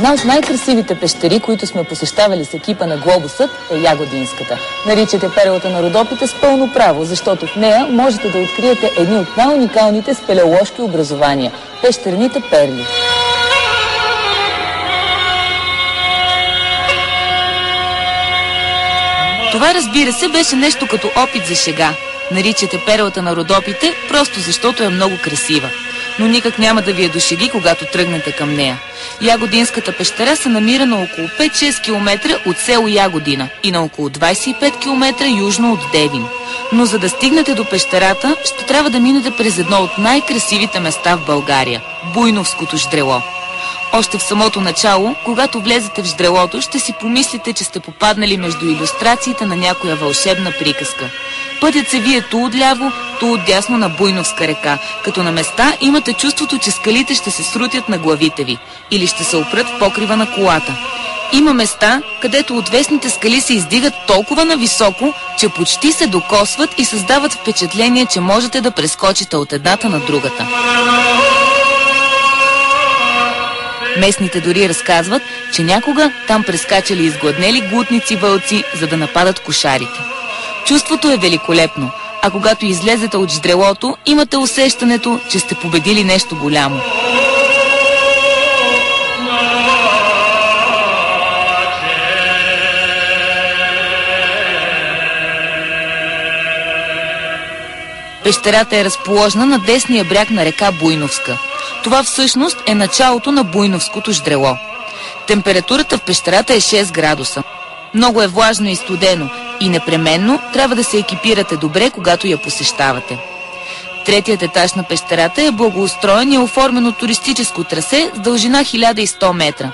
Една от най-красивите пещери, които сме посещавали с екипа на Глобусът, е Ягодинската. Наричате перлата на Родопите с пълно право, защото в нея можете да откриете едни от най-уникалните спелеоложки образования – пещерните перли. Това, разбира се, беше нещо като опит за шега. Наричате перлата на Родопите, просто защото е много красива. Но никак няма да ви е до шеги, когато тръгнете към нея. Ягодинската пещера се намира на около 5-6 км от село Ягодина и на около 25 км южно от Девин. Но за да стигнете до пещерата, ще трябва да минете през едно от най-красивите места в България – Буйновското ждрело. Още в самото начало, когато влезете в ждрелото, ще си помислите, че сте попаднали между илюстрациите на някоя вълшебна приказка. Пътят се вие ту отляво, ту отдясно на Буйновска река, като на места имате чувството, че скалите ще се срутят на главите ви или ще се опрат в покрива на колата. Има места, където отвесните скали се издигат толкова нависоко, че почти се докосват и създават впечатление, че можете да прескочите от едната на другата. Местните дори разказват, че някога там прескачали изгладнели глутници вълци, за да нападат кошарите. Чувството е великолепно, а когато излезете от ждрелото, имате усещането, че сте победили нещо голямо. Пещерата е разположена на десния бряг на река Буйновска. Това всъщност е началото на Буйновското ждрело. Температурата в пещерата е 6 градуса. Много е влажно и студено и непременно трябва да се екипирате добре, когато я посещавате. Третият етаж на пещерата е благоустроен и оформено туристическо трасе с дължина 1100 метра.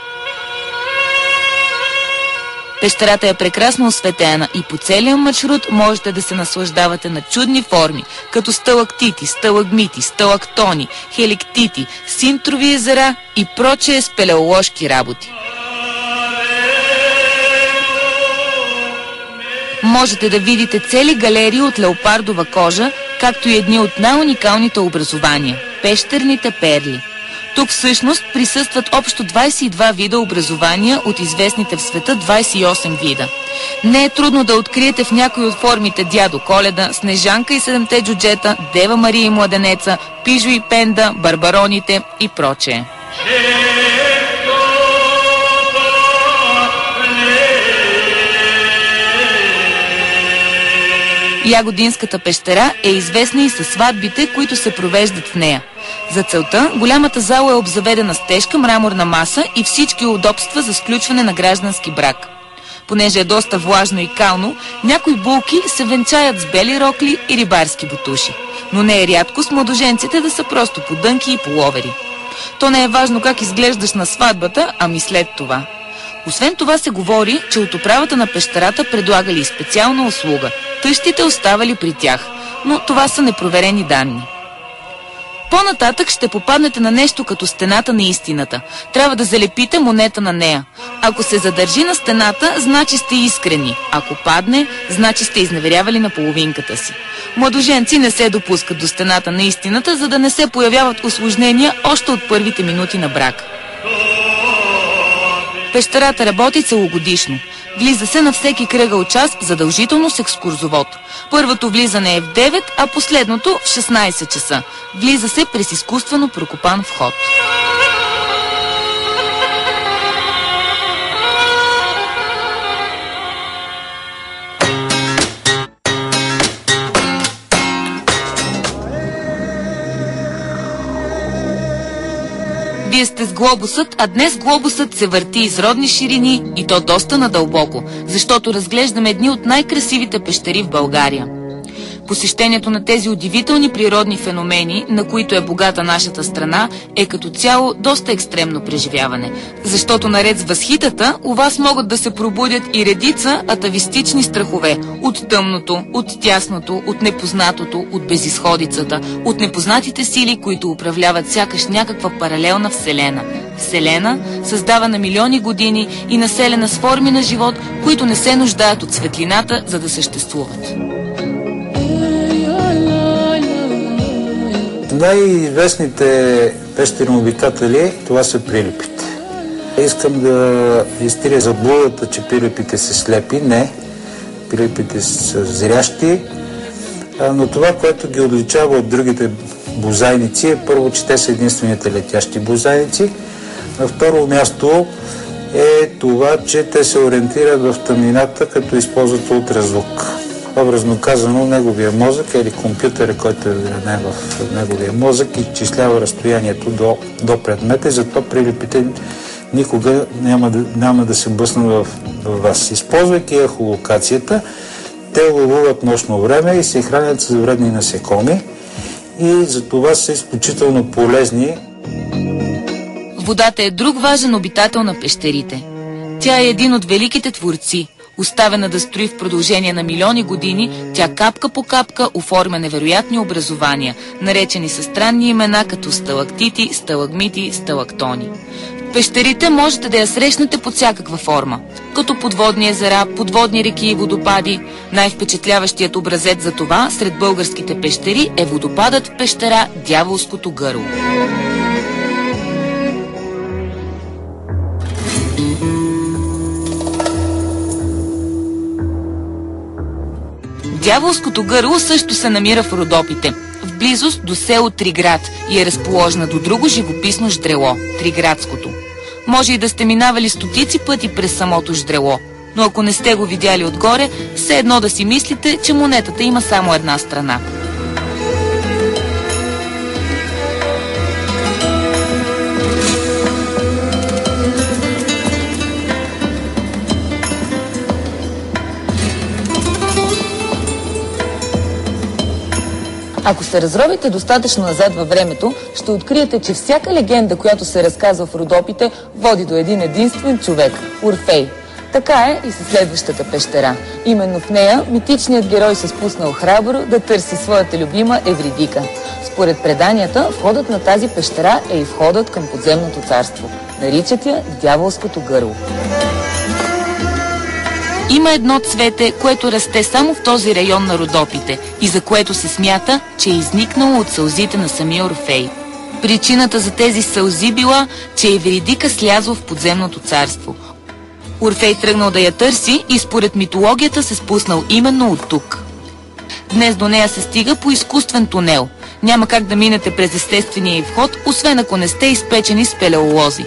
Пещерата е прекрасно осветена и по целия маршрут можете да се наслаждавате на чудни форми, като сталактити, сталагмити, сталактони, хеликтити, синтрови езера и прочее спелеоложки работи. Можете да видите цели галерии от леопардова кожа, както и едни от най-уникалните образования – пещерните перли. Тук всъщност присъстват общо 22 вида образования от известните в света 28 вида. Не е трудно да откриете в някои от формите Дядо Коледа, Снежанка и седемте джуджета, Дева Мария и Младенеца, Пижо и Пенда, Барбароните и прочее. Ягодинската пещера е известна и със сватбите, които се провеждат в нея. За целта голямата зала е обзаведена с тежка мраморна маса и всички удобства за сключване на граждански брак. Понеже е доста влажно и кално, някои булки се венчаят с бели рокли и рибарски бутуши. Но не е рядко с младоженците да са просто подънки и половери. То не е важно как изглеждаш на сватбата, ами след това. Освен това се говори, че от управата на пещерата предлагали и специална услуга. Тъщите оставали при тях, но това са непроверени данни. По-нататък ще попаднете на нещо като стената на истината. Трябва да залепите монета на нея. Ако се задържи на стената, значи сте искрени. Ако падне, значи сте изневерявали на половинката си. Младоженци не се допускат до стената на истината, за да не се появяват усложнения още от първите минути на брак. Пещерата работи целогодишно. Влиза се на всеки кръгъл час, задължително с екскурзовод. Първото влизане е в 9, а последното в 16 часа. Влиза се през изкуствено прокопан вход. Вие сте с Глобусът, а днес Глобусът се върти из родни ширини и то доста надълбоко, защото разглеждаме едни от най-красивите пещери в България. Посещението на тези удивителни природни феномени, на които е богата нашата страна, е като цяло доста екстремно преживяване. Защото наред с възхитата, у вас могат да се пробудят и редица атавистични страхове от тъмното, от тясното, от непознатото, от безизходицата, от непознатите сили, които управляват сякаш някаква паралелна вселена. Вселена, създавана милиони години и населена с форми на живот, които не се нуждаят от светлината, за да съществуват. Най-известните пещерни обитатели, това са прилепите. Искам да изтрия заблудата, че пилипите са слепи. Не. Пилипите са зрящи. Но това, което ги отличава от другите бозайници, е първо, че те са единствените летящи бозайници. На второ място е това, че те се ориентират в тъмнината, като използват ултразвук. Образно казано, неговия мозък или компютъра, който е вграден в неговия мозък, изчислява разстоянието до предмета и затова прилипите никога няма да се блъснат в вас. Използвайки ехолокацията, те ловуват нощно време и се хранят с вредни насекоми и затова са изключително полезни. Водата е друг важен обитател на пещерите. Тя е един от великите творци. Оставена да строи в продължение на милиони години, тя капка по капка оформя невероятни образования, наречени със странни имена като сталактити, сталагмити, сталактони. В пещерите можете да я срещнете под всякаква форма, като подводни езера, подводни реки и водопади. Най-впечатляващият образец за това сред българските пещери е водопадът в пещера Дяволското гърло. Дяволското гърло също се намира в Родопите, в близост до село Триград и е разположена до друго живописно ждрело – Триградското. Може и да сте минавали стотици пъти през самото ждрело, но ако не сте го видяли отгоре, все едно да си мислите, че монетата има само една страна. Ако се разровите достатъчно назад във времето, ще откриете, че всяка легенда, която се разказва в Родопите, води до един единствен човек – Орфей. Така е и със следващата пещера. Именно в нея митичният герой се спуснал храбро да търси своята любима Евридика. Според преданията, входът на тази пещера е и входът към подземното царство. Наричат я Дяволското гърло. Има едно цвете, което расте само в този район на Родопите и за което се смята, че е изникнало от сълзите на самия Орфей. Причината за тези сълзи била, че Евридика слязла в подземното царство. Орфей тръгнал да я търси и според митологията се спуснал именно от тук. Днес до нея се стига по изкуствен тунел. Няма как да минете през естествения й вход, освен ако не сте изпечени с спелеолози.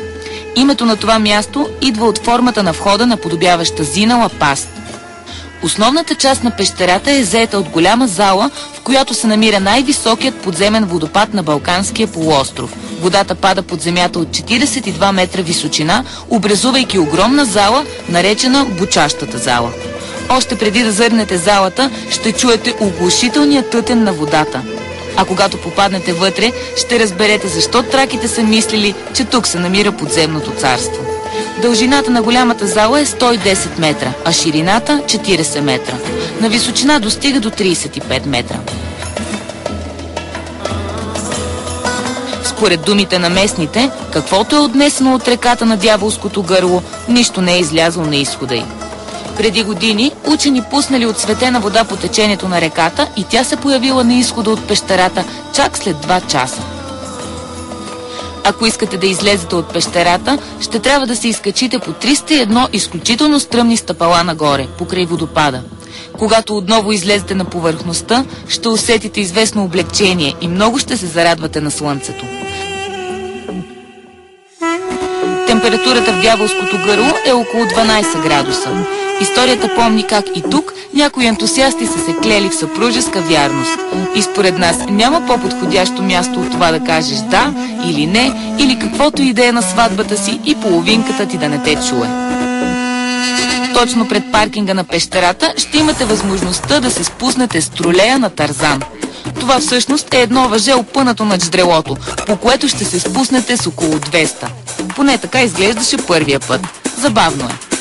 Името на това място идва от формата на входа, наподобяваща зинала паст. Основната част на пещерата е заета от голяма зала, в която се намира най-високият подземен водопад на Балканския полуостров. Водата пада под земята от 42 метра височина, образувайки огромна зала, наречена Бучащата зала. Още преди да зърнете залата, ще чуете оглушителния тътен на водата. А когато попаднете вътре, ще разберете защо траките са мислили, че тук се намира подземното царство. Дължината на голямата зала е 110 метра, а ширината 40 метра. На височина достига до 35 метра. Според думите на местните, каквото е отнесено от реката на Дяволското гърло, нищо не е излязло на изхода й. Преди години учени пуснали от светена вода по течението на реката и тя се появила на изхода от пещерата чак след 2 часа. Ако искате да излезете от пещерата, ще трябва да се изкачите по 301 изключително стръмни стъпала нагоре, покрай водопада. Когато отново излезете на повърхността, ще усетите известно облегчение и много ще се зарадвате на слънцето. Температурата в Дяволското гърло е около 12 градуса. Историята помни как и тук някои ентусиасти са се клели в съпружеска вярност. И според нас няма по-подходящо място от това да кажеш да или не, или каквото и да е на сватбата си и половинката ти да не те чуе. Точно пред паркинга на пещерата ще имате възможността да се спуснете с тролея на Тарзан. Това всъщност е едно въже опънато над ждрелото, по което ще се спуснете с около 200. Поне така изглеждаше първия път. Забавно е.